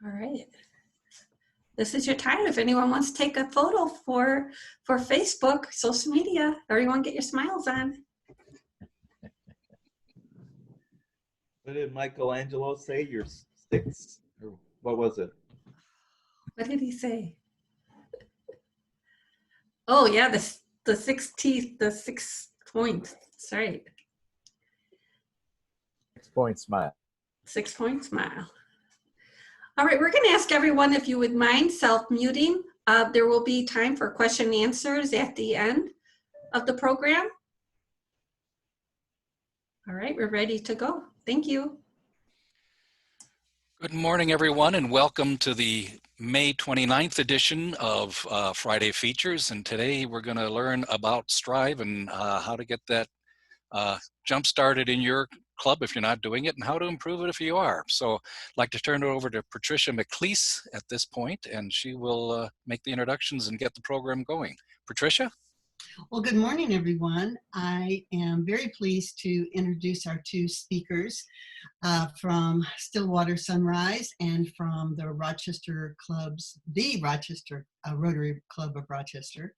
All right. This is your time. If anyone wants to take a photo for Facebook, social media, or you want to get your smiles on. What did Michelangelo say? You're six? Or what was it? What did he say? Oh yeah, the 6 teeth, the 6 points. That's right. 6-point smile. 6 point smile. All right, we're going to ask everyone if you would mind self-muting. There will be time for question and answers at the end of the program. All right, we're ready to go. Thank you. Good morning, everyone, and welcome to the May 29th edition of Friday Features. And today we're going to learn about Strive and how to get that jump started in your club if you're not doing it, and how to improve it if you are. So I'd like to turn it over to Patricia McLeese at this point, and she will make the introductions and get the program going. Patricia? Well, good morning, everyone. I am very pleased to introduce our two speakers from Stillwater Sunrise and from the Rochester Clubs, the Rochester Rotary Club of Rochester.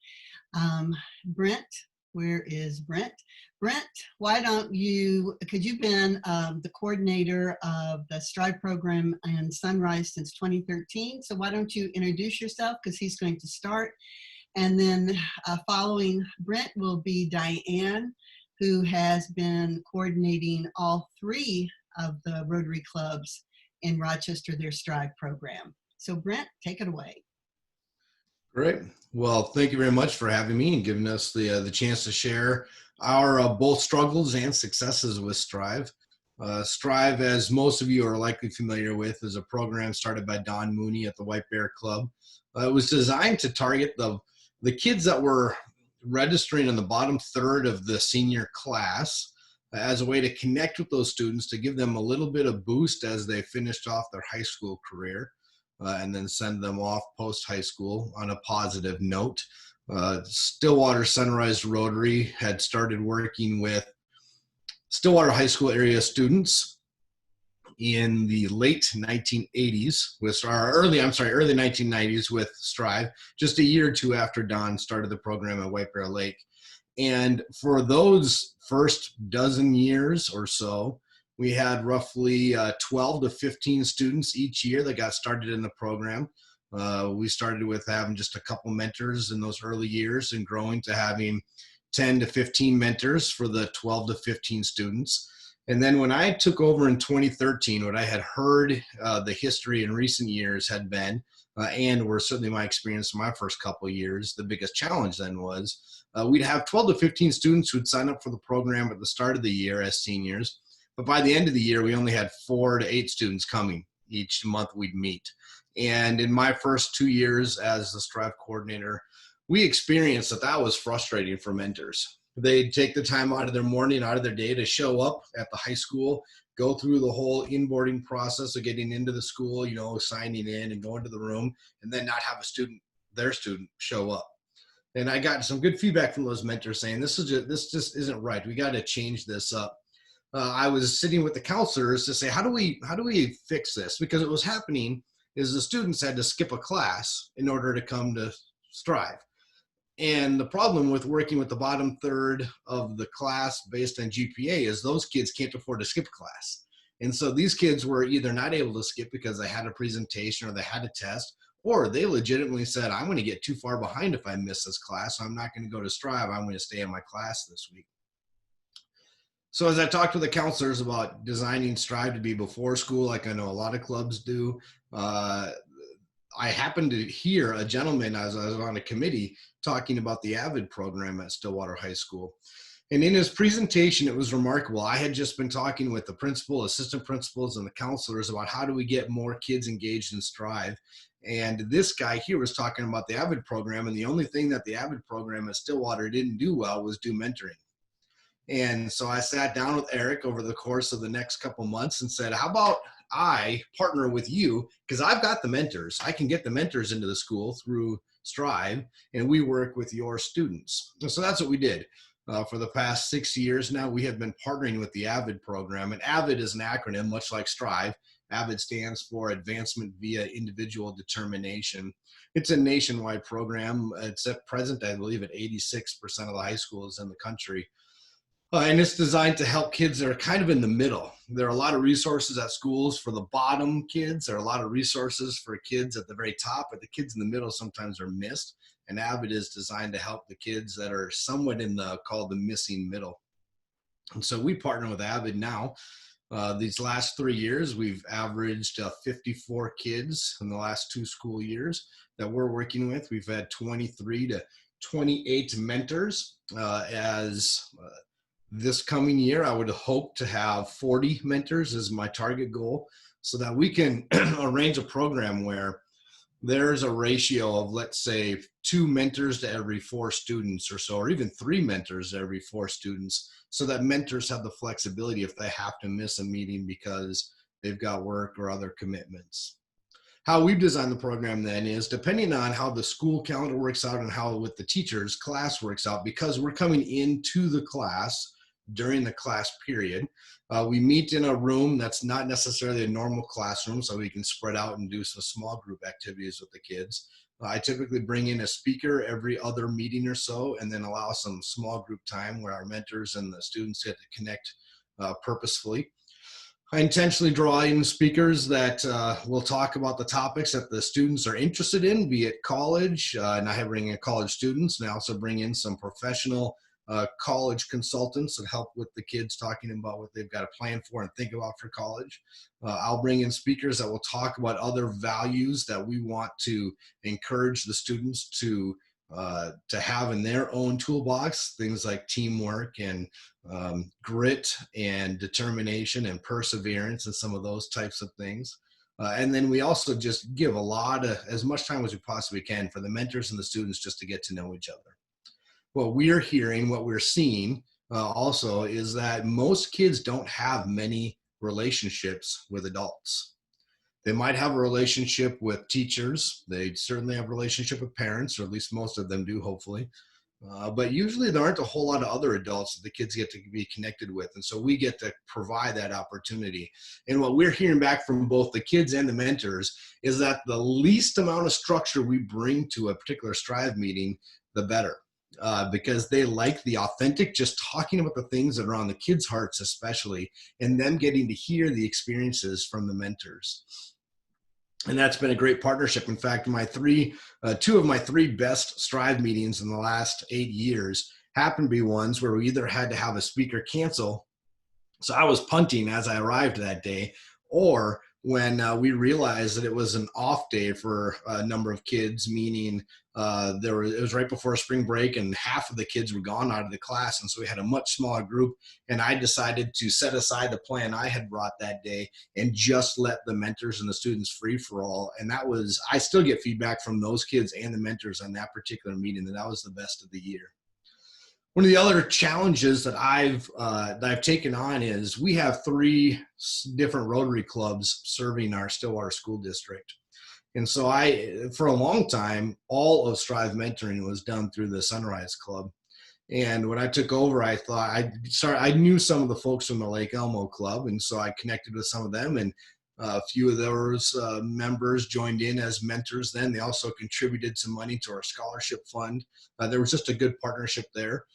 Brent, where is Brent? Brent, why don't you, because you've been the coordinator of the Strive program and Sunrise since 2013, so why don't you introduce yourself, because he's going to start. And then following Brent will be Diane, who has been coordinating all 3 of the Rotary clubs in Rochester, their Strive program. So Brent, take it away. Great. Well, thank you very much for having me and giving us the chance to share our both struggles and successes with Strive. Strive, as most of you are likely familiar with, is a program started by Don Mooney at the White Bear Club. It was designed to target the kids that were registering in the bottom third of the senior class as a way to connect with those students, to give them a little bit of boost as they finished off their high school career, and then send them off post-high school on a positive note. Stillwater Sunrise Rotary had started working with Stillwater High School area students in the late 1980s with early 1990s with Strive, just a year or two after Don started the program at White Bear Lake. And for those first dozen years or so, we had roughly 12 to 15 students each year that got started in the program. We started with having just a couple mentors in those early years and growing to having 10 to 15 mentors for the 12 to 15 students. And then when I took over in 2013, what I had heard the history in recent years had been, and were certainly my experience in my first couple of years, the biggest challenge then was we'd have 12 to 15 students who'd sign up for the program at the start of the year as seniors. But by the end of the year, we only had 4 to 8 students coming each month we'd meet. And in my first 2 years as the Strive coordinator, we experienced that was frustrating for mentors. They'd take the time out of their morning, out of their day to show up at the high school, go through the whole inboarding process of getting into the school, signing in and going to the room, and then not have their student show up. And I got some good feedback from those mentors saying, this just isn't right. We got to change this up. I was sitting with the counselors to say, how do we fix this? Because what was happening is the students had to skip a class in order to come to Strive. And the problem with working with the bottom third of the class based on GPA is those kids can't afford to skip class. And so these kids were either not able to skip because they had a presentation or they had a test, or they legitimately said, I'm going to get too far behind if I miss this class, so I'm not going to go to Strive. I'm going to stay in my class this week. So as I talked with the counselors about designing Strive to be before school, like I know a lot of clubs do, I happened to hear a gentleman as I was on a committee talking about the AVID program at Stillwater High School. And in his presentation, it was remarkable. I had just been talking with the principal, assistant principals, and the counselors about how do we get more kids engaged in Strive. And this guy here was talking about the AVID program, and the only thing that the AVID program at Stillwater didn't do well was do mentoring. And so I sat down with Eric over the course of the next couple months and said, how about I partner with you, because I've got the mentors. I can get the mentors into the school through Strive, and we work with your students. And so that's what we did. For the past 6 years now, we have been partnering with the AVID program. And AVID is an acronym, much like STRIVE. AVID stands for Advancement Via Individual Determination. It's a nationwide program. It's at present, I believe, at 86% of the high schools in the country. And it's designed to help kids that are kind of in the middle. There are a lot of resources at schools for the bottom kids. There are a lot of resources for kids at the very top, but the kids in the middle sometimes are missed. And AVID is designed to help the kids that are somewhat in the called the missing middle. And so we partner with AVID now. These last 3 years, we've averaged 54 kids in the last 2 school years that we're working with. We've had 23 to 28 mentors this coming year, I would hope to have 40 mentors as my target goal, so that we can arrange a program where there's a ratio of, let's say, 2 mentors to every 4 students or so, or even 3 mentors to every 4 students, so that mentors have the flexibility if they have to miss a meeting because they've got work or other commitments. How we've designed the program then is, depending on how the school calendar works out and how with the teachers class works out, because we're coming into the class during the class period, we meet in a room that's not necessarily a normal classroom, so we can spread out and do some small group activities with the kids. I typically bring in a speaker every other meeting or so, and then allow some small group time where our mentors and the students get to connect purposefully. I intentionally draw in speakers that will talk about the topics that the students are interested in, be it college, and I bring in college students, and I also bring in some professional college consultants that help with the kids talking about what they've got to plan for and think about for college. I'll bring in speakers that will talk about other values that we want to encourage the students to have in their own toolbox, things like teamwork and grit and determination and perseverance and some of those types of things. And then we also just give as much time as we possibly can for the mentors and the students just to get to know each other. What we're hearing, what we're seeing also is that most kids don't have many relationships with adults. They might have a relationship with teachers. They certainly have a relationship with parents, or at least most of them do, hopefully. But usually there aren't a whole lot of other adults that the kids get to be connected with. And so we get to provide that opportunity. And what we're hearing back from both the kids and the mentors is that the least amount of structure we bring to a particular STRIVE meeting, the better. Because they like the authentic, just talking about the things that are on the kids' hearts especially, and them getting to hear the experiences from the mentors. And that's been a great partnership. In fact, two of my 3 best STRIVE meetings in the last 8 years happened to be ones where we either had to have a speaker cancel, so I was punting as I arrived that day, or when we realized that it was an off day for a number of kids, meaning it was right before spring break and half of the kids were gone out of the class. And so we had a much smaller group, and I decided to set aside the plan I had brought that day and just let the mentors and the students free for all. And I still get feedback from those kids and the mentors on that particular meeting that was the best of the year. One of the other challenges that I've taken on is we have 3 different Rotary clubs serving our Stillwater School District. And so for a long time, all of STRIVE mentoring was done through the Sunrise Club. And when I took over, I thought I knew some of the folks from the Lake Elmo Club. And so I connected with some of them, and a few of those members joined in as mentors then. They also contributed some money to our scholarship fund. There was just a good partnership there.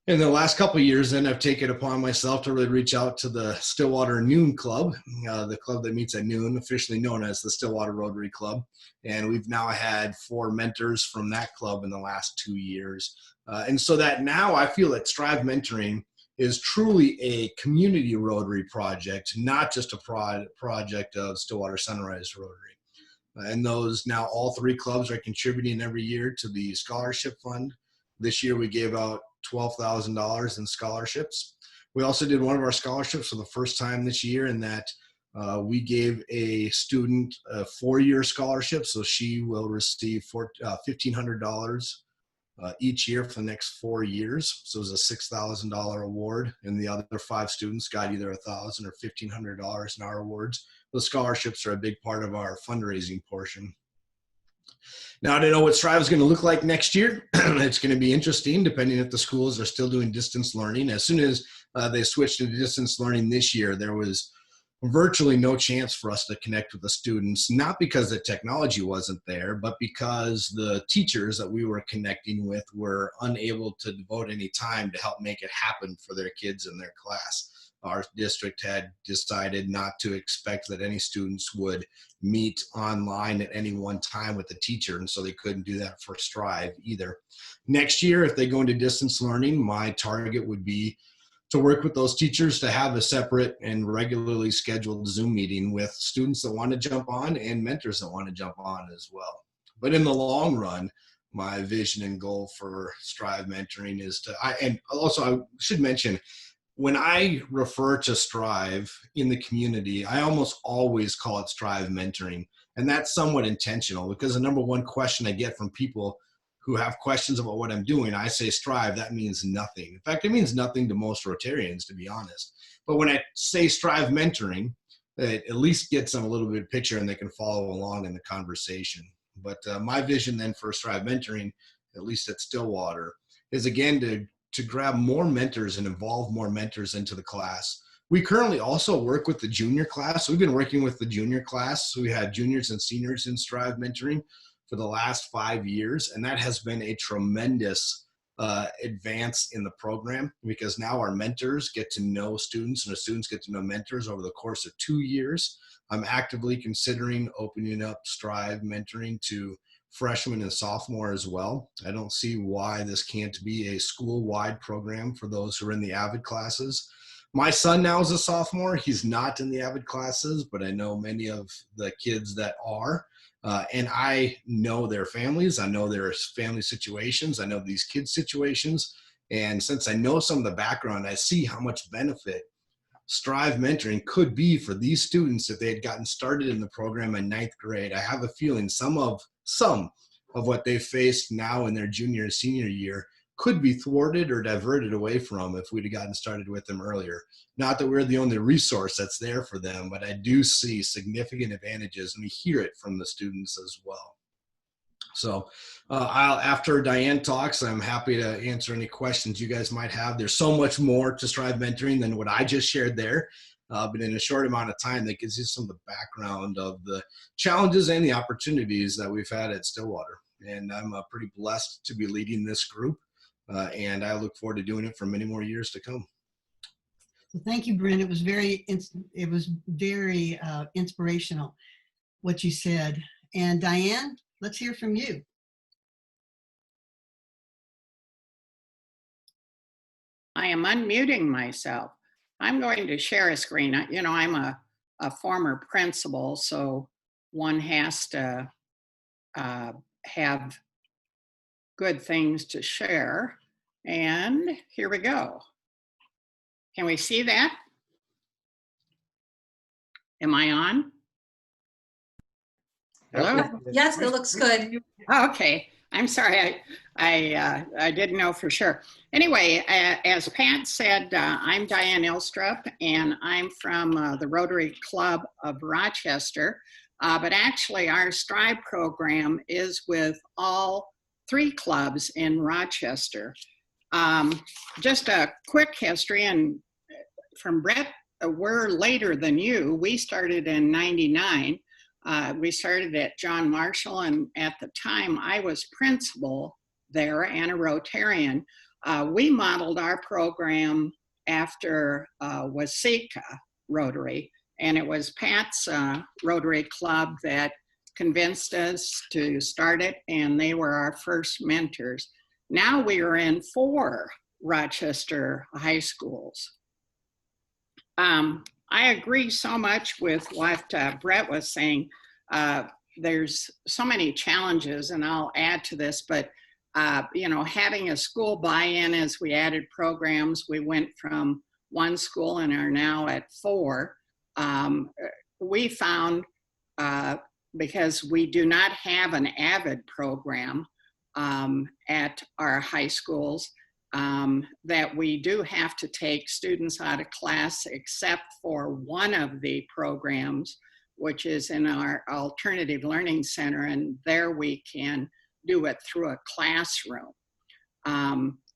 In the last couple of years, then I've taken it upon myself to really reach out to the Stillwater Noon Club, the club that meets at noon, officially known as the Stillwater Rotary Club. And we've now had 4 mentors from that club in the last 2 years. And so that now I feel that STRIVE Mentoring is truly a community Rotary project, not just a project of Stillwater Sunrise Rotary. And those now all 3 clubs are contributing every year to the scholarship fund. This year we gave out $12,000 in scholarships. We also did one of our scholarships for the first time this year, in that we gave a student a 4-year scholarship. So she will receive $1,500 each year for the next 4 years. So it was a $6,000 award, and the other 5 students got either $1,000 or $1,500 in our awards. Those scholarships are a big part of our fundraising portion. Now, I don't know what Strive is going to look like next year. It's going to be interesting, depending if the schools are still doing distance learning. As soon as they switched to distance learning this year, there was virtually no chance for us to connect with the students, not because the technology wasn't there, but because the teachers that we were connecting with were unable to devote any time to help make it happen for their kids in their class. Our district had decided not to expect that any students would meet online at any one time with the teacher, and so they couldn't do that for Strive either. Next year, if they go into distance learning, my target would be to work with those teachers to have a separate and regularly scheduled Zoom meeting with students that want to jump on and mentors that want to jump on as well. But in the long run, my vision and goal for Strive Mentoring is to, and also I should mention, when I refer to Strive in the community, I almost always call it Strive Mentoring. And that's somewhat intentional, because the number one question I get from people who have questions about what I'm doing, I say Strive, that means nothing. In fact, it means nothing to most Rotarians, to be honest. But when I say Strive Mentoring, it at least gets them a little bit of picture and they can follow along in the conversation. But my vision then for Strive Mentoring, at least at Stillwater, is again to grab more mentors and involve more mentors into the class. We currently also work with the junior class. We've been working with the junior class. We had juniors and seniors in Strive Mentoring for the last 5 years, and that has been a tremendous advance in the program, because now our mentors get to know students and the students get to know mentors over the course of 2 years. I'm actively considering opening up Strive Mentoring to freshmen and sophomore as well. I don't see why this can't be a school-wide program for those who are in the AVID classes. My son now is a sophomore. He's not in the AVID classes, but I know many of the kids that are. And I know their families. I know their family situations. I know these kids' situations. And since I know some of the background, I see how much benefit Strive Mentoring could be for these students if they had gotten started in the program in 9th grade. I have a feeling some of what they faced now in their junior and senior year could be thwarted or diverted away from if we'd have gotten started with them earlier. Not that we're the only resource that's there for them, but I do see significant advantages, and we hear it from the students as well. So after Diane talks, I'm happy to answer any questions you guys might have. There's so much more to Strive Mentoring than what I just shared there. But in a short amount of time, that gives you some of the background of the challenges and the opportunities that we've had at Stillwater. And I'm pretty blessed to be leading this group. And I look forward to doing it for many more years to come. Well, thank you, Brent. It was very inspirational what you said. And Diane, let's hear from you. I am unmuting myself. I'm going to share a screen. You know, I'm a former principal, so one has to have good things to share. And here we go. Can we see that? Am I on? Hello? Yes, it looks good. Okay, I'm sorry, I didn't know for sure. Anyway, as Pat said, I'm Diane Ilstrup, and I'm from the Rotary Club of Rochester. But actually, our Strive program is with all 3 clubs in Rochester. Just a quick history, and from Brett, we're later than you. We started in '99. We started at John Marshall, and at the time I was principal there and a Rotarian. We modeled our program after Waseca Rotary, and it was Pat's Rotary Club that convinced us to start it, and they were our first mentors. Now we are in 4 Rochester high schools. I agree so much with what Brett was saying. There's so many challenges, and I'll add to this, but you know, having a school buy-in as we added programs, we went from 1 school and are now at 4. We found, because we do not have an AVID program at our high schools, that we do have to take students out of class except for one of the programs, which is in our Alternative Learning Center, and there we can do it through a classroom.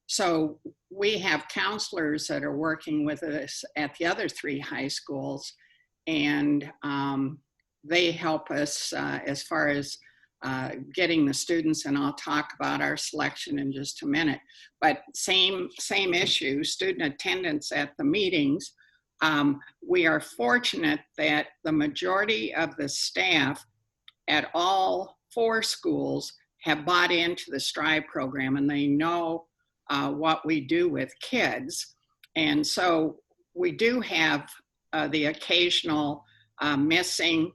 So we have counselors that are working with us at the other 3 high schools, and they help us as far as getting the students, and I'll talk about our selection in just a minute. But same issue, student attendance at the meetings. We are fortunate that the majority of the staff at all 4 schools have bought into the STRIVE program, and they know what we do with kids. And so we do have the occasional missing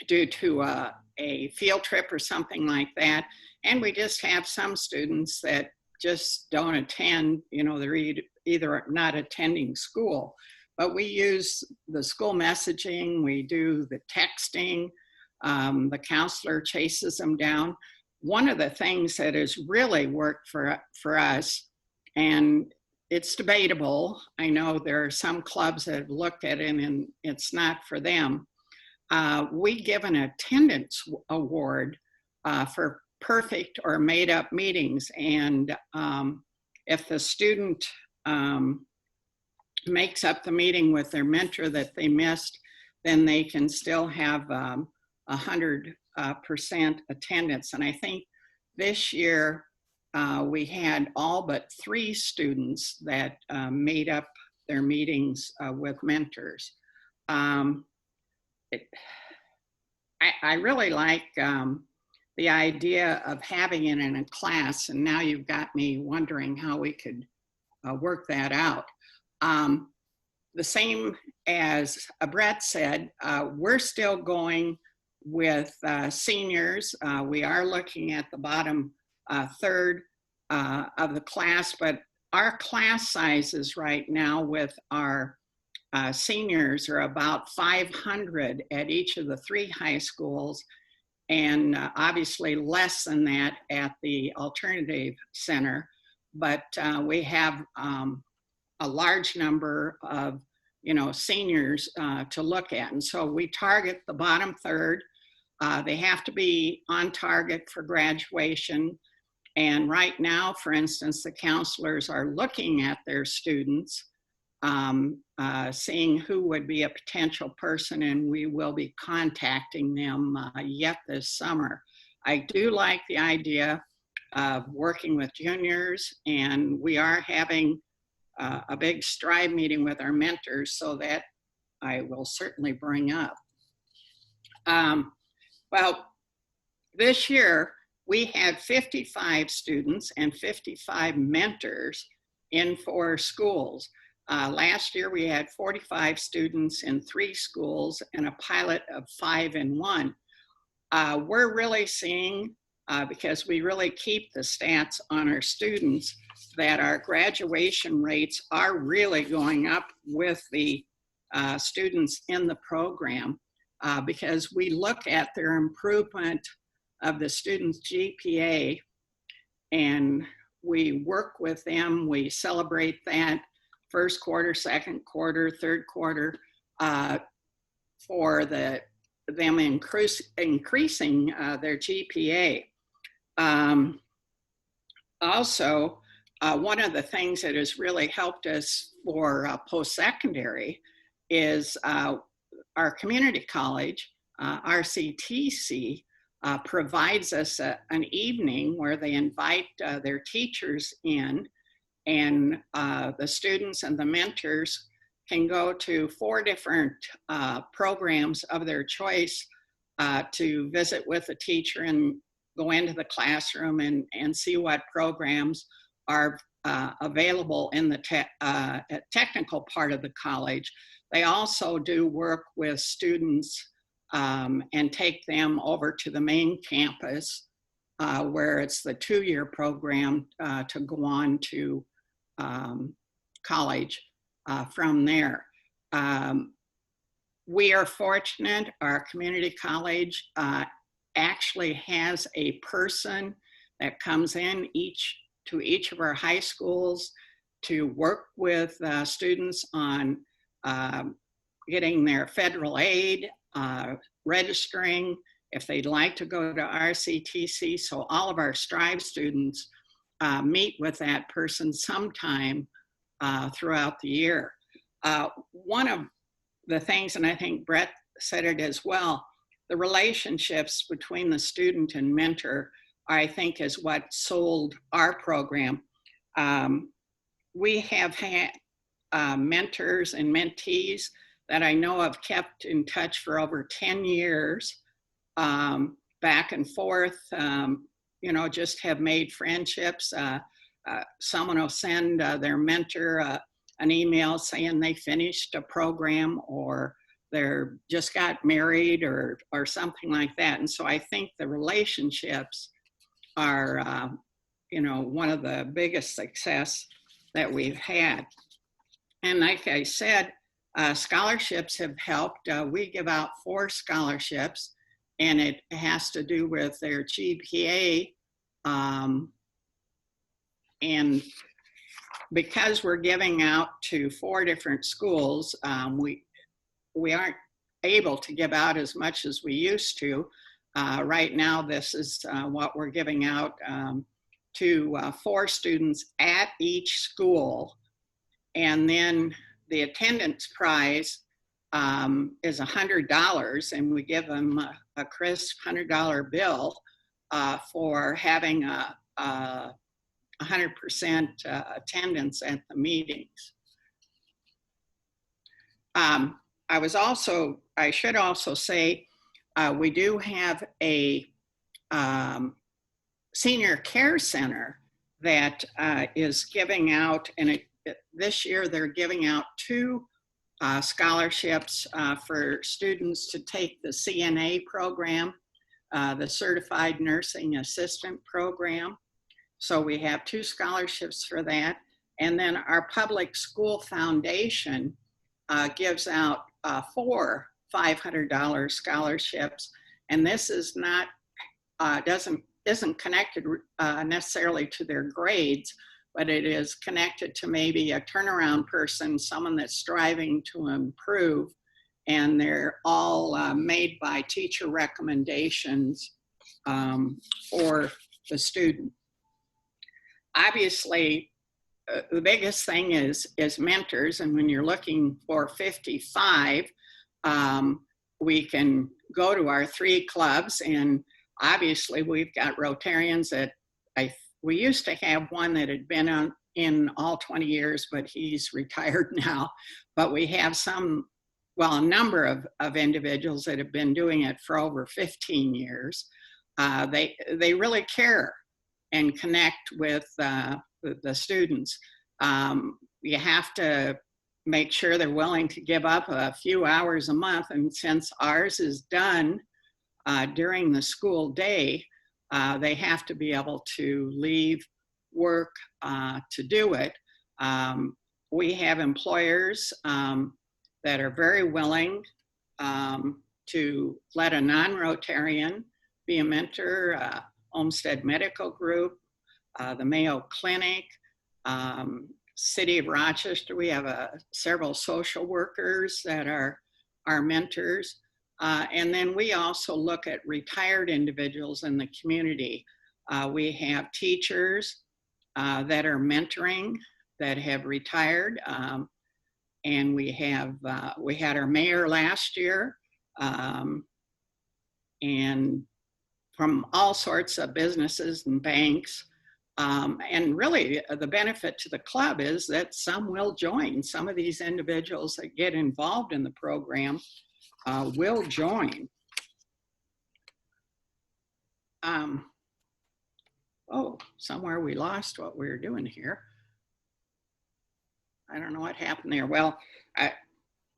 due to a field trip or something like that. And we just have some students that just don't attend, they're either not attending school. But we use the school messaging, we do the texting, the counselor chases them down. One of the things that has really worked for us, and it's debatable, I know there are some clubs that have looked at it and it's not for them. We give an attendance award for perfect or made up meetings. And if the student makes up the meeting with their mentor that they missed, then they can still have 100% attendance. And I think this year we had all but 3 students that made up their meetings with mentors. I really like the idea of having it in a class, and now you've got me wondering how we could work that out. The same as Brett said, we're still going with seniors. We are looking at the bottom third of the class, but our class sizes right now with our seniors are about 500 at each of the 3 high schools, and obviously less than that at the Alternative Center. But we have a large number of seniors to look at, and so we target the bottom third. They have to be on target for graduation. And right now, for instance, the counselors are looking at their students, seeing who would be a potential person, and we will be contacting them yet this summer. I do like the idea of working with juniors, and we are having a big STRIVE meeting with our mentors, so that I will certainly bring up. Well, this year we had 55 students and 55 mentors in 4 schools. Last year we had 45 students in 3 schools and a pilot of 5 in 1. We're really seeing, because we really keep the stats on our students, that our graduation rates are really going up with the students in the program, because we look at their improvement of the students' GPA, and we work with them. We celebrate that first quarter, second quarter, third quarter, for them increasing their GPA. Also, one of the things that has really helped us for post-secondary is our community college, RCTC, provides us an evening where they invite their teachers in, and the students and the mentors can go to 4 different programs of their choice to visit with the teacher and go into the classroom and see what programs are available in the technical part of the college. They also do work with students and take them over to the main campus where it's the 2-year program to go on to college from there. We are fortunate, our community college actually has a person that comes in to each of our high schools to work with students on getting their federal aid, registering if they'd like to go to RCTC. So all of our Strive students meet with that person sometime throughout the year. One of the things, and I think Brett said it as well, the relationships between the student and mentor, I think, is what sold our program. We have had mentors and mentees that I know have kept in touch for over 10 years, back and forth, you know, just have made friendships. Someone will send their mentor an email saying they finished a program, or they're just got married, or something like that. And so I think the relationships are, you know, one of the biggest success that we've had. And like I said, scholarships have helped. We give out 4 scholarships, and it has to do with their GPA. And because we're giving out to 4 different schools, we aren't able to give out as much as we used to. Right now, this is what we're giving out to 4 students at each school. And then the attendance prize is $100, and we give them a crisp $100 bill for having a 100% attendance at the meetings. I should also say, we do have a senior care center that is giving out, and this year they're giving out 2 scholarships for students to take the CNA program, the Certified Nursing Assistant program. So we have 2 scholarships for that. And then our public school foundation gives out 4 $500 scholarships. And this is not, isn't connected necessarily to their grades, but it is connected to maybe a turnaround person, someone that's striving to improve. And they're all made by teacher recommendations for the student. Obviously, the biggest thing is mentors. And when you're looking for 55, we can go to our 3 clubs. And obviously, we've got Rotarians that we used to have one that had been in all 20 years, but he's retired now. But we have a number of individuals that have been doing it for over 15 years. They really care and connect with the students. You have to make sure they're willing to give up a few hours a month. And since ours is done during the school day, they have to be able to leave work to do it. We have employers that are very willing to let a non-Rotarian be a mentor. Olmsted Medical Group, the Mayo Clinic, City of Rochester. We have several social workers that are our mentors. And then we also look at retired individuals in the community. We have teachers that are mentoring that have retired. And we had our mayor last year, and from all sorts of businesses and banks. And really the benefit to the club is that some will join. Some of these individuals that get involved in the program will join. Somewhere we lost what we were doing here. I don't know what happened there. Well,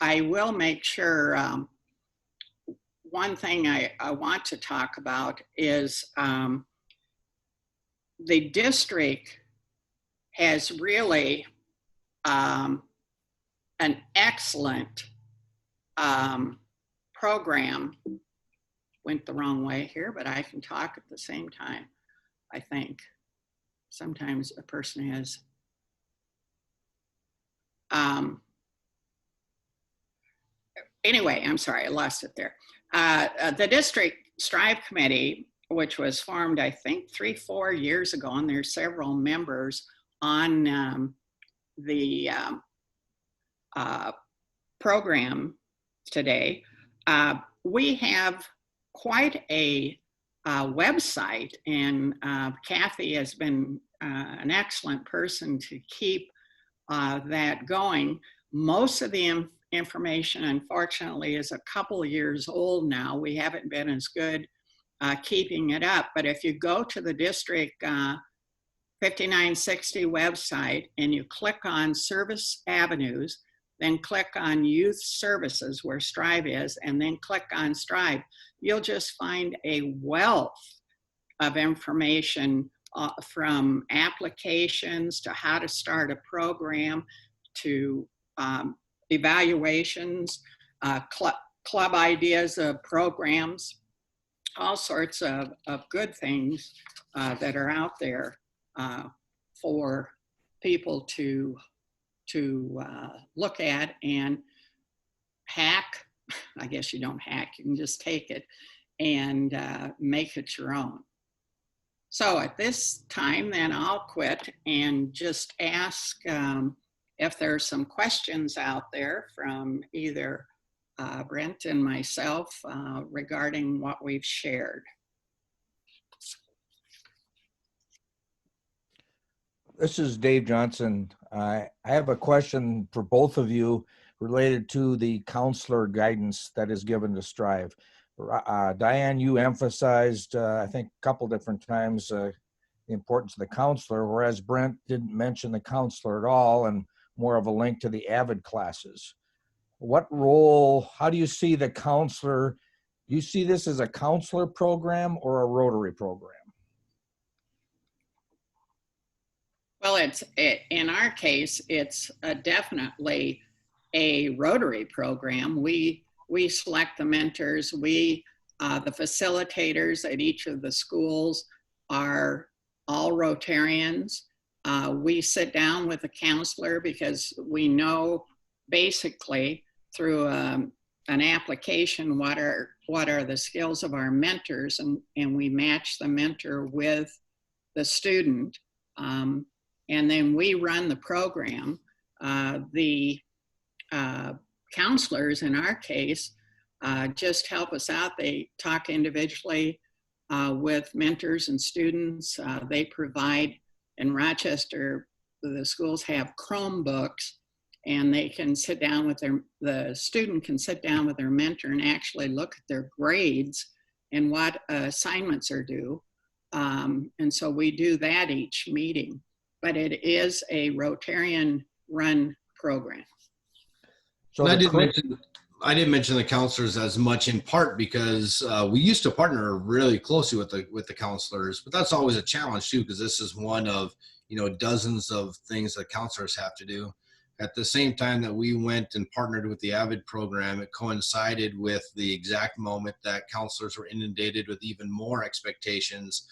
I will make sure, one thing I want to talk about is the district has really an excellent program. Went the wrong way here, but I can talk at the same time, I think. Sometimes a person has anyway, I'm sorry, I lost it there. The district Strive committee, which was formed, I think, 3-4 years ago, and there's several members on the program today. We have quite a website, and Kathy has been an excellent person to keep that going. Most of the information, unfortunately, is a couple of years old now. We haven't been as good keeping it up, but if you go to the district 5960 website and you click on Service Avenues, then click on Youth Services where Strive is, and then click on Strive, you'll just find a wealth of information from applications to how to start a program to evaluations, club ideas of programs, all sorts of good things that are out there for people to look at and hack. I guess you don't hack, you can just take it and make it your own. So at this time, then I'll quit and just ask if there are some questions out there from either Brent and myself regarding what we've shared. This is Dave Johnson. I have a question for both of you related to the counselor guidance that is given to Strive. Diane, you emphasized, I think, a couple different times the importance of the counselor, whereas Brent didn't mention the counselor at all and more of a link to the AVID classes. What role, how do you see the counselor? Do you see this as a counselor program or a Rotary program? Well, in our case, it's definitely a Rotary program. We select the mentors. The facilitators at each of the schools are all Rotarians. We sit down with a counselor because we know basically through an application what are the skills of our mentors, and we match the mentor with the student. And then we run the program. The counselors, in our case, just help us out. They talk individually with mentors and students. They provide, in Rochester, the schools have Chromebooks, and they can sit down with the student can sit down with their mentor and actually look at their grades and what assignments are due. And so we do that each meeting. But it is a Rotarian-run program. So I didn't mention the counselors as much, in part because we used to partner really closely with the counselors, but that's always a challenge too, because this is one of dozens of things that counselors have to do. At the same time that we went and partnered with the AVID program, it coincided with the exact moment that counselors were inundated with even more expectations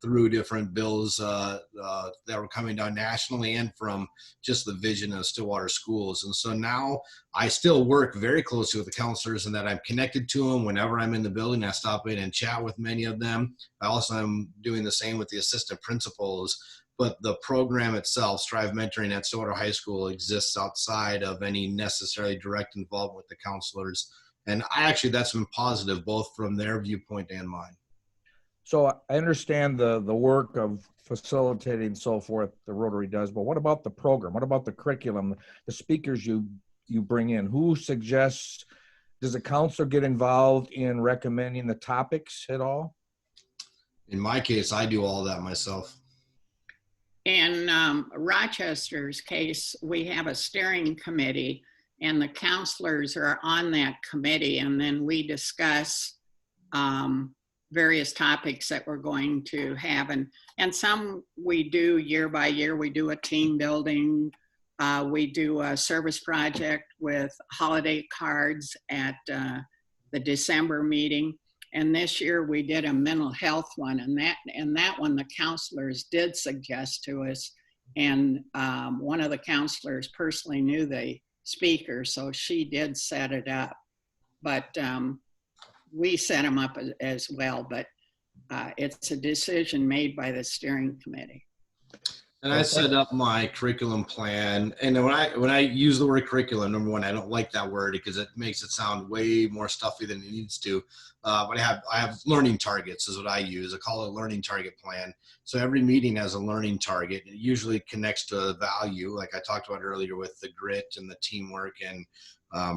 through different bills that were coming down nationally and from just the vision of Stillwater schools. And so now I still work very closely with the counselors, and that I'm connected to them whenever I'm in the building. I stop in and chat with many of them. I also am doing the same with the assistant principals. But the program itself, Strive Mentoring at Stillwater High School, exists outside of any necessarily direct involvement with the counselors. And that's been positive, both from their viewpoint and mine. So I understand the work of facilitating and so forth the Rotary does, but what about the program? What about the curriculum, the speakers you bring in? Who suggests, does the counselor get involved in recommending the topics at all? In my case, I do all that myself. In Rochester's case, we have a steering committee, and the counselors are on that committee, and then we discuss various topics that we're going to have. And some we do year by year. We do a team building. We do a service project with holiday cards at the December meeting. And this year we did a mental health one, and that one the counselors did suggest to us. And one of the counselors personally knew the speaker, so she did set it up. but we set them up as well. But it's a decision made by the steering committee. And I set up my curriculum plan. And when I use the word curriculum, number one, I don't like that word because it makes it sound way more stuffy than it needs to. But I have learning targets is what I use. I call it a learning target plan. So every meeting has a learning target. It usually connects to a value, like I talked about earlier with the grit and the teamwork and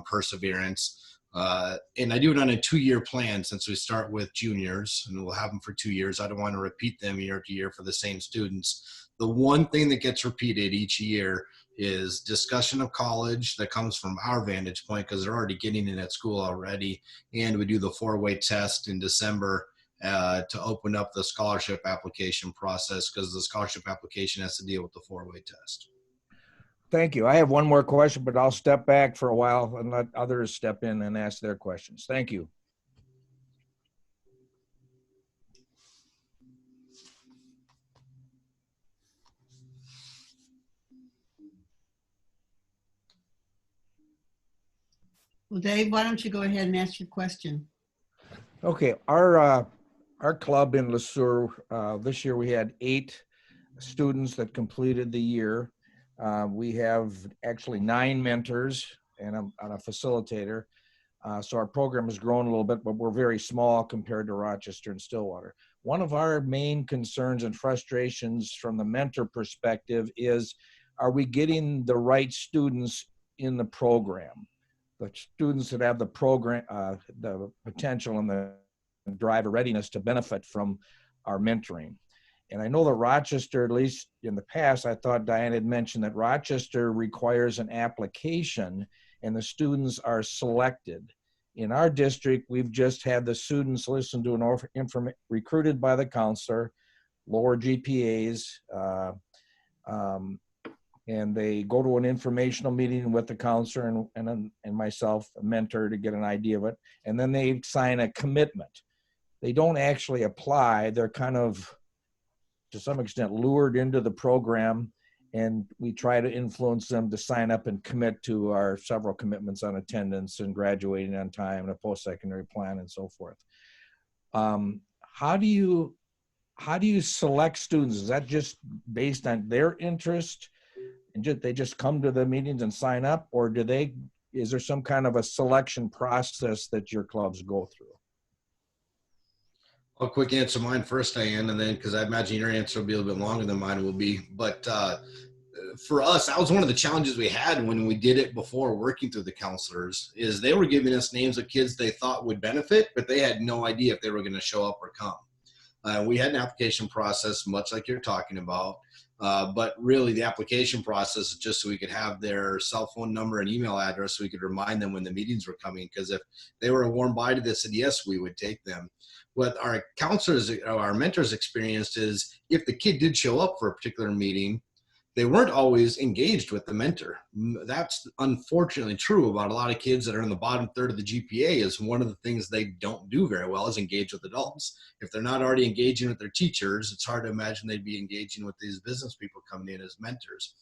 perseverance. And I do it on a 2-year plan since we start with juniors and we'll have them for 2 years. I don't want to repeat them year to year for the same students. The one thing that gets repeated each year is discussion of college that comes from our vantage point because they're already getting it at school already. And we do the 4-way test in December to open up the scholarship application process because the scholarship application has to deal with the 4-way test. Thank you. I have one more question, but I'll step back for a while and let others step in and ask their questions. Thank you. Well, Dave, why don't you go ahead and ask your question? Okay, our club in Le Sueur, this year we had 8 students that completed the year. We have actually 9 mentors and a facilitator. So our program has grown a little bit, but we're very small compared to Rochester and Stillwater. One of our main concerns and frustrations from the mentor perspective is, are we getting the right students in the program? The students that have the program, the potential and the drive or readiness to benefit from our mentoring. And I know that Rochester, at least in the past, I thought Diane had mentioned that Rochester requires an application and the students are selected. In our district, we've just had the students listen to recruited by the counselor, lower GPAs, and they go to an informational meeting with the counselor and myself, a mentor, to get an idea of it. And then they sign a commitment. They don't actually apply. They're kind of, to some extent, lured into the program, and we try to influence them to sign up and commit to our several commitments on attendance and graduating on time and a post-secondary plan and so forth. How do you select students? Is that just based on their interest and they just come to the meetings and sign up, or is there some kind of a selection process that your clubs go through? I'll quick answer mine first, Diane, and then because I imagine your answer will be a little bit longer than mine will be. But for us, that was one of the challenges we had when we did it before working through the counselors, is they were giving us names of kids they thought would benefit, but they had no idea if they were going to show up or come. We had an application process, much like you're talking about, but really the application process is just so we could have their cell phone number and email address so we could remind them when the meetings were coming, because if they were a warm body that said yes, we would take them. What our counselors, our mentors experienced is if the kid did show up for a particular meeting, they weren't always engaged with the mentor. That's unfortunately true about a lot of kids that are in the bottom third of the GPA. Is one of the things they don't do very well is engage with adults. If they're not already engaging with their teachers, it's hard to imagine they'd be engaging with these business people coming in as mentors.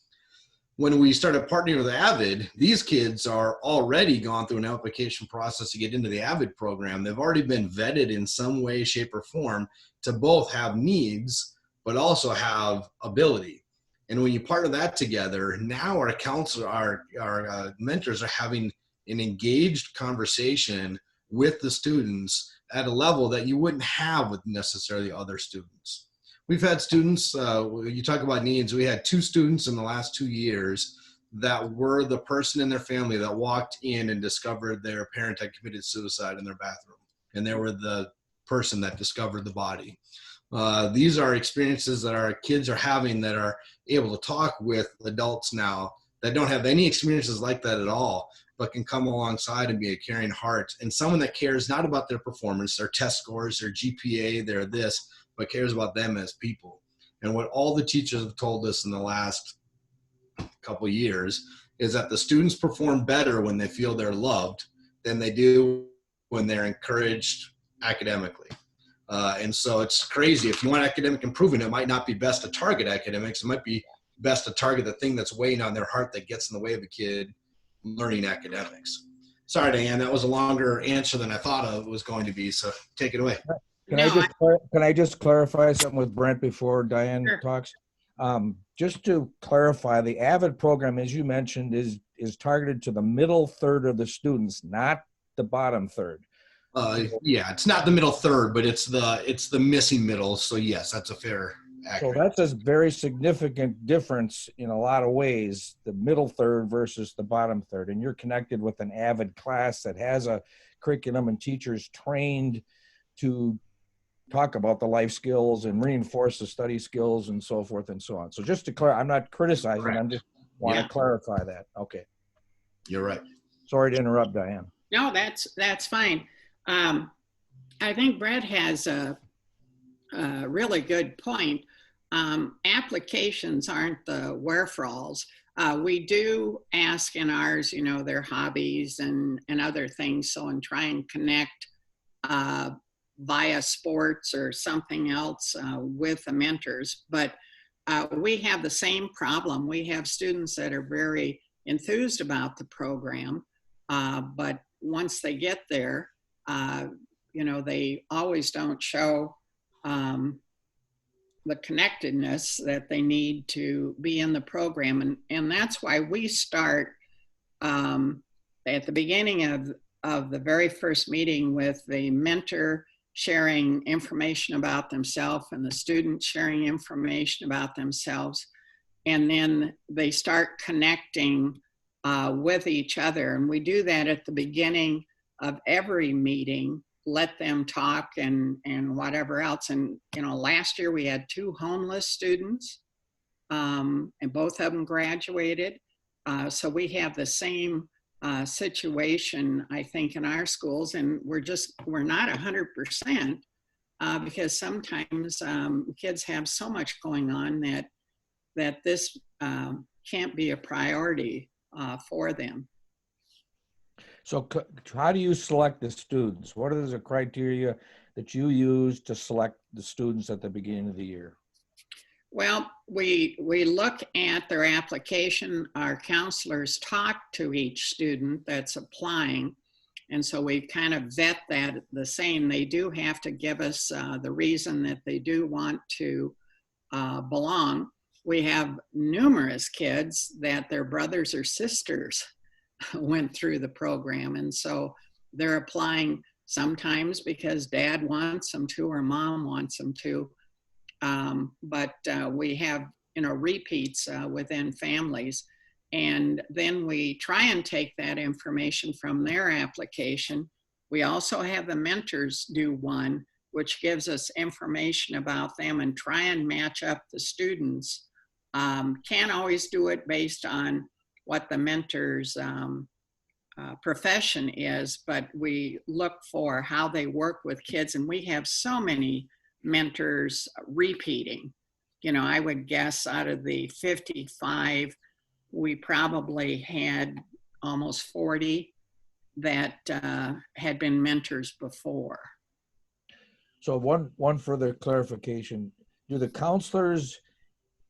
When we started partnering with Avid, these kids are already gone through an application process to get into the Avid program. They've already been vetted in some way, shape, or form to both have needs, but also have ability. And when you partner that together, now our counselor, our mentors are having an engaged conversation with the students at a level that you wouldn't have with necessarily other students. We've had students, you talk about needs, we had 2 students in the last 2 years that were the person in their family that walked in and discovered their parent had committed suicide in their bathroom. And they were the person that discovered the body. These are experiences that our kids are having that are able to talk with adults now that don't have any experiences like that at all, but can come alongside and be a caring heart. And someone that cares not about their performance, their test scores, their GPA, their this, but cares about them as people. And what all the teachers have told us in the last couple of years is that the students perform better when they feel they're loved than they do when they're encouraged academically. And so it's crazy. If you want academic improvement, it might not be best to target academics. It might be best to target the thing that's weighing on their heart that gets in the way of a kid learning academics. Sorry, Diane, that was a longer answer than I thought it was going to be, so take it away. Can No, I just clarify something with Brent before Diane Sure. talks? Just to clarify, the AVID program, as you mentioned, is targeted to the middle third of the students, not the bottom third. Yeah, it's not the middle third, but it's the missing middle. So yes, that's a fair. So Accurate. that's a very significant difference in a lot of ways, the middle third versus the bottom third. And you're connected with an AVID class that has a curriculum and teachers trained to talk about the life skills and reinforce the study skills and so forth and so on. So just to clarify, I'm not criticizing, Correct. I'm just want to Yeah. clarify that. Okay. You're right. Sorry to interrupt, Diane. no, that's fine. I think Brett has a really good point. Applications aren't the wherefalls. We do ask in ours, their hobbies and other things. So, and try and connect via sports or something else with the mentors. But we have the same problem. We have students that are very enthused about the program, but once they get there, they always don't show the connectedness that they need to be in the program. And that's why we start at the beginning of the very first meeting with the mentor sharing information about themselves and the student sharing information about themselves. And then they start connecting with each other. And we do that at the beginning of every meeting. Let them talk and whatever else. And, last year we had 2 homeless students and both of them graduated. So we have the same situation, I think, in our schools, and we're not 100% because sometimes kids have so much going on that this can't be a priority for them. So how do you select the students? What is the criteria that you use to select the students at the beginning of the year? Well, we look at their application. Our counselors talk to each student that's applying. And so we kind of vet that the same. They do have to give us the reason that they do want to belong. We have numerous kids that their brothers or sisters went through the program. And so they're applying sometimes because dad wants them to or mom wants them to. But we have, repeats within families. And then we try and take that information from their application. We also have the mentors do one, which gives us information about them and try and match up the students. Can't always do it based on what the mentor's profession is, but we look for how they work with kids. And we have so many mentors repeating. I would guess out of the 55, we probably had almost 40 that had been mentors before. So one further clarification: do the counselors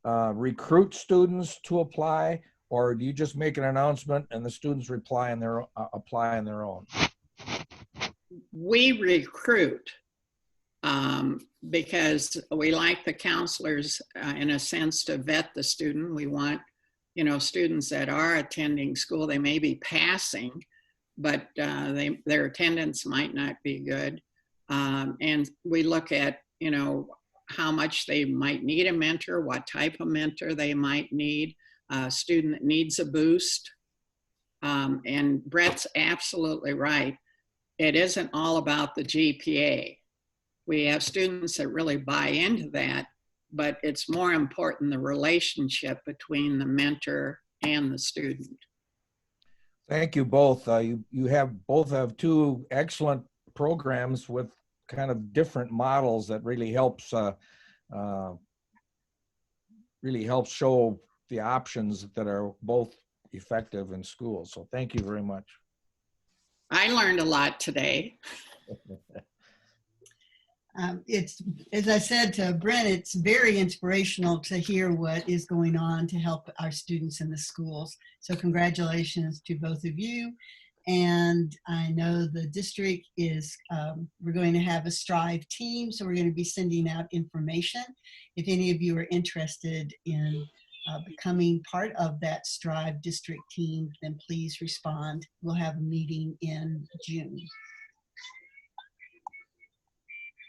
recruit students to apply, or do you just make an announcement and the students apply on their own? We recruit because we like the counselors in a sense to vet the student. We want, students that are attending school. They may be passing, but their attendance might not be good. And we look at, how much they might need a mentor, what type of mentor they might need. A student that needs a boost. And Brett's absolutely right. It isn't all about the GPA. We have students that really buy into that, but it's more important the relationship between the mentor and the student. Thank you both. You both have 2 excellent programs with kind of different models that really helps show the options that are both effective in school. So thank you very much. I learned a lot today. It's, as I said to Brent, it's very inspirational to hear what is going on to help our students in the schools. So congratulations to both of you. And I know the district is, we're going to have a Strive team, so we're going to be sending out information. If any of you are interested in becoming part of that Strive district team, then please respond. We'll have a meeting in June.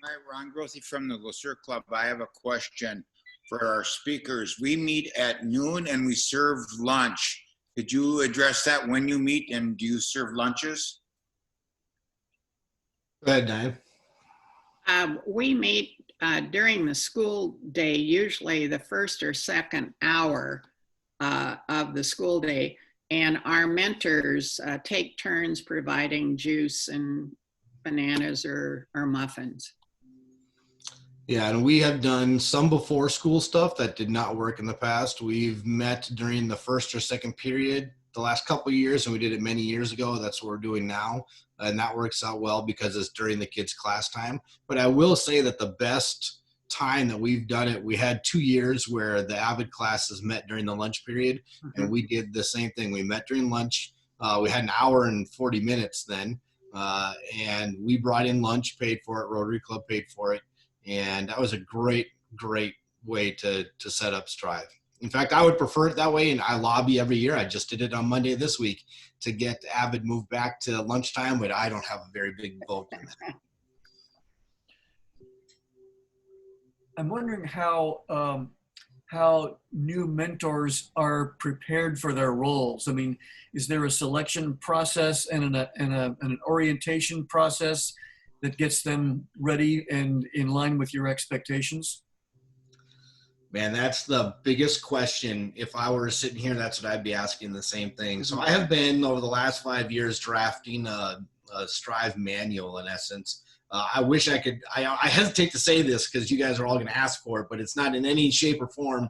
Hi, Ron Grothy from the LeSueur Club. I have a question for our speakers. We meet at noon and we serve lunch. Could you address that when you meet, and do you serve lunches? Go ahead, Diane. We meet during the school day, usually the first or second hour of the school day, and our mentors take turns providing juice and bananas or muffins. Yeah, and we have done some before school stuff that did not work in the past. We've met during the first or second period the last couple of years, and we did it many years ago. That's what we're doing now, and that works out well because it's during the kids' class time. But I will say that the best time that we've done it, we had 2 years where the AVID classes met during the lunch period, and we did the same thing. We met during lunch. We had an hour and 40 minutes then, and we brought in lunch, paid for it. Rotary Club paid for it. And that was a great, great way to set up Strive. In fact, I would prefer it that way, and I lobby every year. I just did it on Monday this week to get AVID moved back to lunchtime, but I don't have a very big vote in that. I'm wondering how new mentors are prepared for their roles. I mean, is there a selection process and an orientation process that gets them ready and in line with your expectations? Man, that's the biggest question. If I were sitting here, that's what I'd be asking, the same thing. So I have been, over the last 5 years, drafting a Strive manual, in essence. I wish I could, I hesitate to say this because you guys are all going to ask for it, but it's not in any shape or form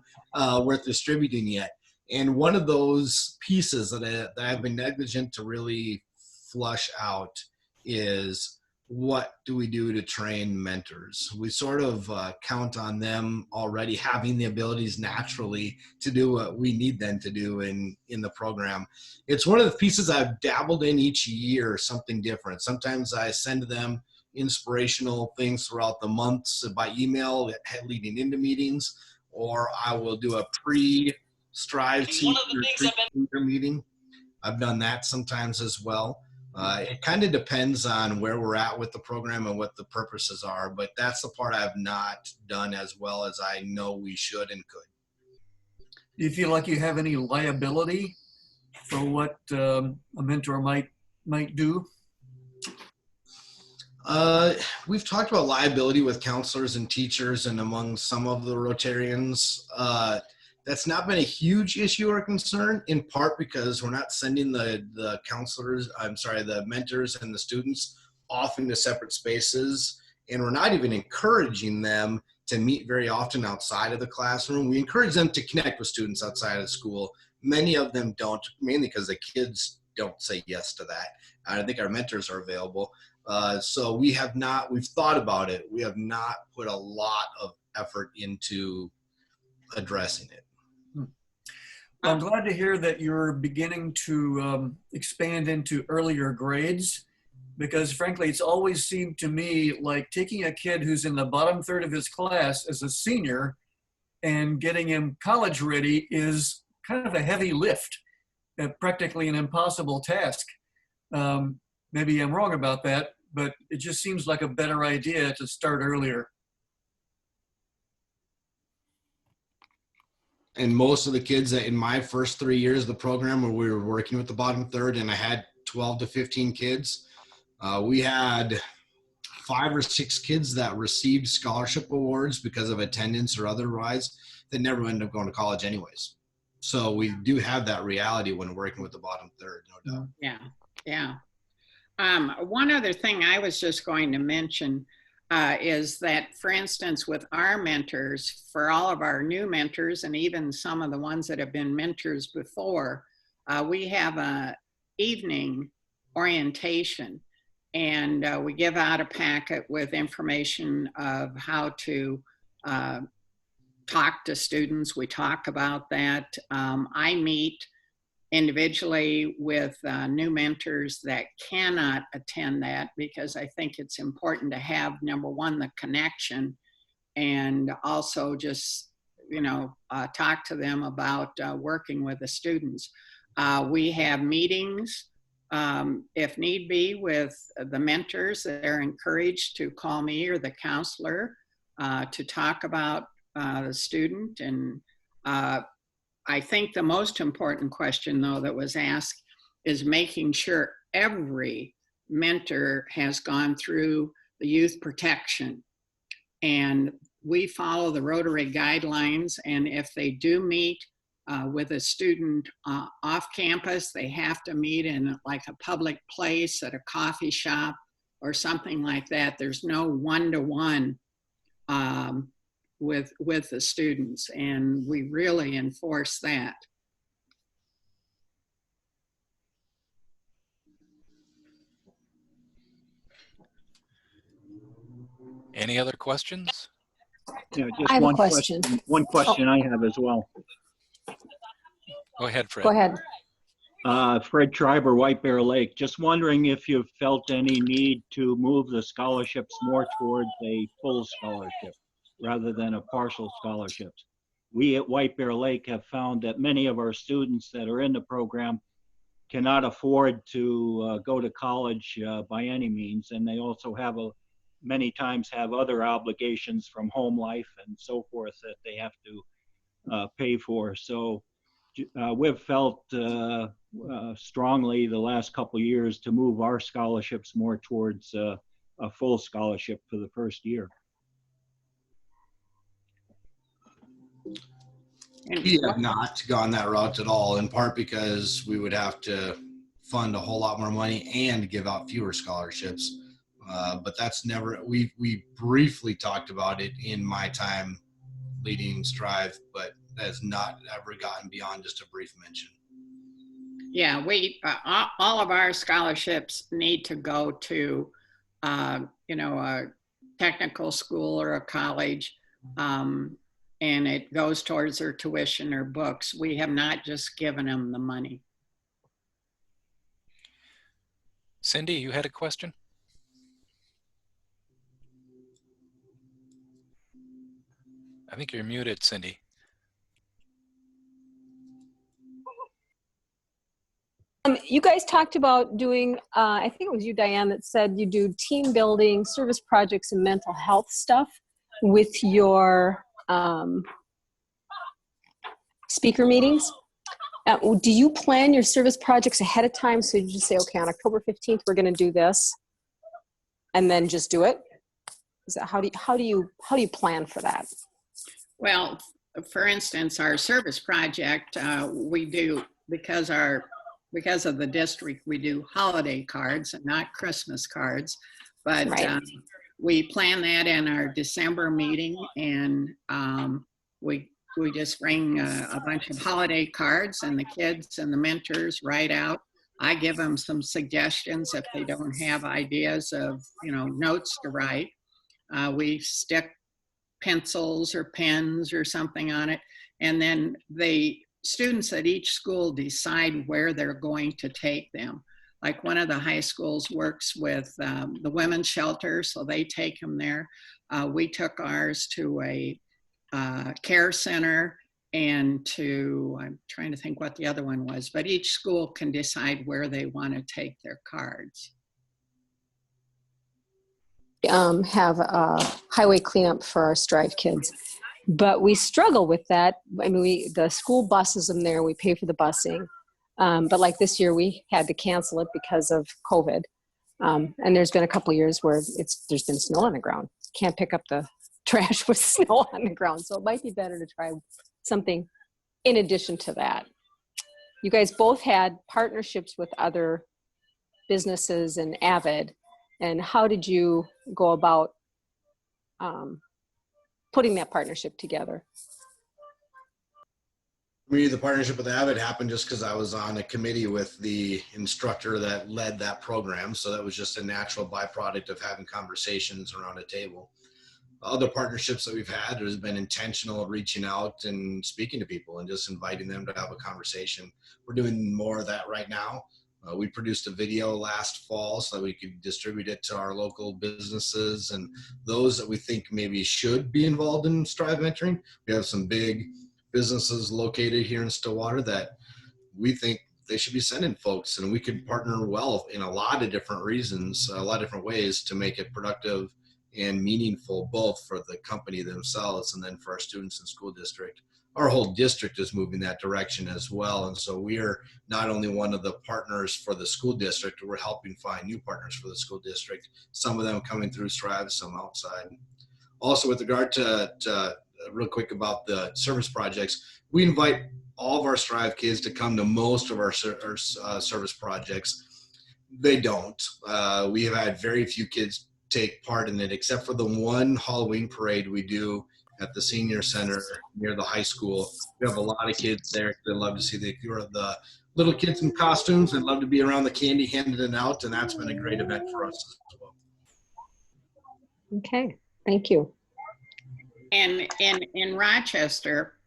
worth distributing yet. And one of those pieces that I've been negligent to really flush out is, what do we do to train mentors? We sort of count on them already having the abilities naturally to do what we need them to do in the program. It's one of the pieces I've dabbled in each year, something different. Sometimes I send them inspirational things throughout the months by email leading into meetings, or I will do a pre-Strive meeting. I've done that sometimes as well. It kind of depends on where we're at with the program and what the purposes are, but that's the part I've not done as well as I know we should and could. Do you feel like you have any liability for what a mentor might do? We've talked about liability with counselors and teachers and among some of the Rotarians. That's not been a huge issue or concern, in part because we're not sending the mentors and the students off into separate spaces, and we're not even encouraging them to meet very often outside of the classroom. We encourage them to connect with students outside of school. Many of them don't, mainly because the kids don't say yes to that. I think our mentors are available. So we've thought about it. We have not put a lot of effort into addressing it. Well, I'm glad to hear that you're beginning to expand into earlier grades, because frankly, it's always seemed to me like taking a kid who's in the bottom third of his class as a senior and getting him college ready is kind of a heavy lift, practically an impossible task. Maybe I'm wrong about that, but it just seems like a better idea to start earlier. And most of the kids that in my first 3 years of the program where we were working with the bottom third and I had 12 to 15 kids, we had 5 or 6 kids that received scholarship awards because of attendance or otherwise that never ended up going to college anyways. So we do have that reality when working with the bottom third, no doubt. Yeah. One other thing I was just going to mention is that, for instance, with our mentors, for all of our new mentors and even some of the ones that have been mentors before, we have an evening orientation, and we give out a packet with information of how to talk to students. We talk about that. I meet individually with new mentors that cannot attend that, because I think it's important to have, number one, the connection, and also just, talk to them about working with the students. We have meetings, if need be, with the mentors. They're encouraged to call me or the counselor to talk about the student. And I think the most important question, though, that was asked is making sure every mentor has gone through the youth protection. And we follow the Rotary guidelines, and if they do meet with a student off campus, they have to meet in like a public place, at a coffee shop or something like that. There's no one-to-one with the students, and we really enforce that. Any other questions? Yeah, just I have a one question. One question I have as well. Go ahead, Fred. Go ahead. Fred Schreiber, White Bear Lake. Just wondering if you've felt any need to move the scholarships more towards a full scholarship rather than a partial scholarship. We at White Bear Lake have found that many of our students that are in the program cannot afford to go to college by any means, and they also have many times have other obligations from home life and so forth that they have to pay for. So we've felt strongly the last couple of years to move our scholarships more towards a full scholarship for the first year. We have not gone that route at all, in part because we would have to fund a whole lot more money and give out fewer scholarships. But that's never, we briefly talked about it in my time leading Strive, but that has not ever gotten beyond just a brief mention. Yeah, we all of our scholarships need to go to, a technical school or a college, and it goes towards their tuition or books. We have not just given them the money. Cindy, you had a question? I think you're muted, Cindy. You guys talked about doing, I think it was you, Diane, that said you do team building, service projects, and mental health stuff with your speaker meetings. Do you plan your service projects ahead of time? So you just say, okay, on October 15th, we're going to do this, and then just do it? Is that, how do you plan for that? Well, for instance, our service project, we do, because of the district, we do holiday cards and not Christmas cards. But right. We plan that in our December meeting, and we just bring a bunch of holiday cards, and the kids and the mentors write out. I give them some suggestions if they don't have ideas of, notes to write. We stick pencils or pens or something on it, and then the students at each school decide where they're going to take them. Like one of the high schools works with the women's shelter, so they take them there. We took ours to a care center, and I'm trying to think what the other one was, but each school can decide where they want to take their cards. Have a highway cleanup for our Strive kids, but we struggle with that. I mean, the school buses them there, we pay for the busing, but like this year we had to cancel it because of COVID, and there's been a couple years where there's been snow on the ground. Can't pick up the trash with snow on the ground, so it might be better to try something in addition to that. You guys both had partnerships with other businesses and Avid. And how did you go about putting that partnership together? For me, the partnership with Avid happened just because I was on a committee with the instructor that led that program. So that was just a natural byproduct of having conversations around a table. other partnerships that we've had has been intentional, reaching out and speaking to people and just inviting them to have a conversation. We're doing more of that right now. We produced a video last fall so that we could distribute it to our local businesses and those that we think maybe should be involved in Strive mentoring. We have some big businesses located here in Stillwater that we think they should be sending folks, and we could partner well in a lot of different reasons, a lot of different ways to make it productive and meaningful, both for the company themselves and then for our students and school district. Our whole district is moving that direction as well. And so we are not only one of the partners for the school district, we're helping find new partners for the school district, some of them coming through Strive, some outside. Also, with regard to real quick about the service projects, we invite all of our Strive kids to come to most of our service projects. They don't. We have had very few kids take part in it, except for the one Halloween parade we do at the senior center near the high school. We have a lot of kids there that love to see the little kids in costumes and love to be around the candy handed it out, and that's been a great event for us as well. Okay, thank you. And in Rochester,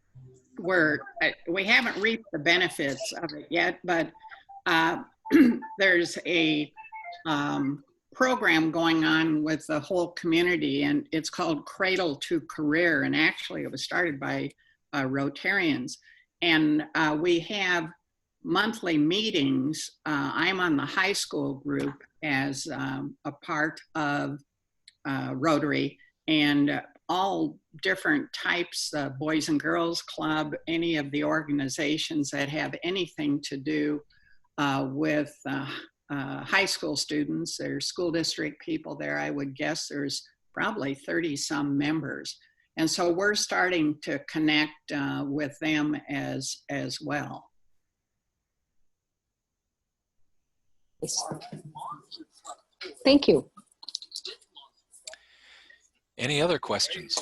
we haven't reaped the benefits of it yet, but there's a program going on with the whole community, and it's called Cradle to Career. And actually it was started by Rotarians. And we have monthly meetings. I'm on the high school group as a part of Rotary, and all different types, Boys and Girls Club, any of the organizations that have anything to do with high school students. There's school district people there. I would guess there's probably 30 some members. And so we're starting to connect with them as well. Thank you. Any other questions?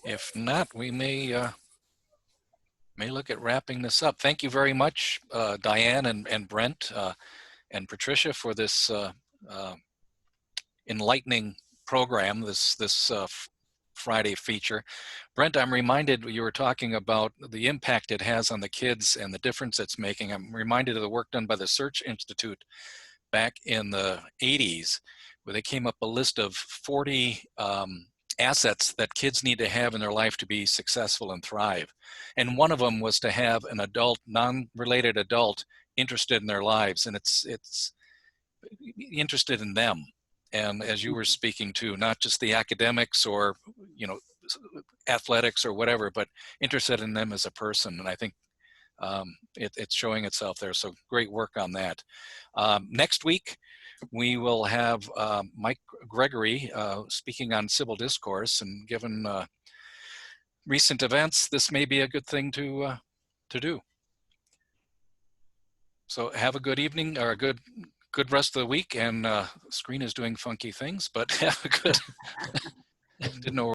If not, we may look at wrapping this up. Thank you very much, Diane and Brent and Patricia, for this enlightening program, this Friday feature. Brent, I'm reminded you were talking about the impact it has on the kids and the difference it's making. I'm reminded of the work done by the Search Institute back in the 80s, where they came up a list of 40 assets that kids need to have in their life to be successful and thrive. And one of them was to have an adult, non-related adult, interested in their lives, and it's interested in them. And as you were speaking to, not just the academics or, you know, athletics or whatever, but interested in them as a person. And I think it's showing itself there. So great work on that. Next week, we will have Mike Gregory speaking on civil discourse, and given recent events, this may be a good thing to do. So have a good evening, or a good rest of the week. And the screen is doing funky things, but have a good, didn't know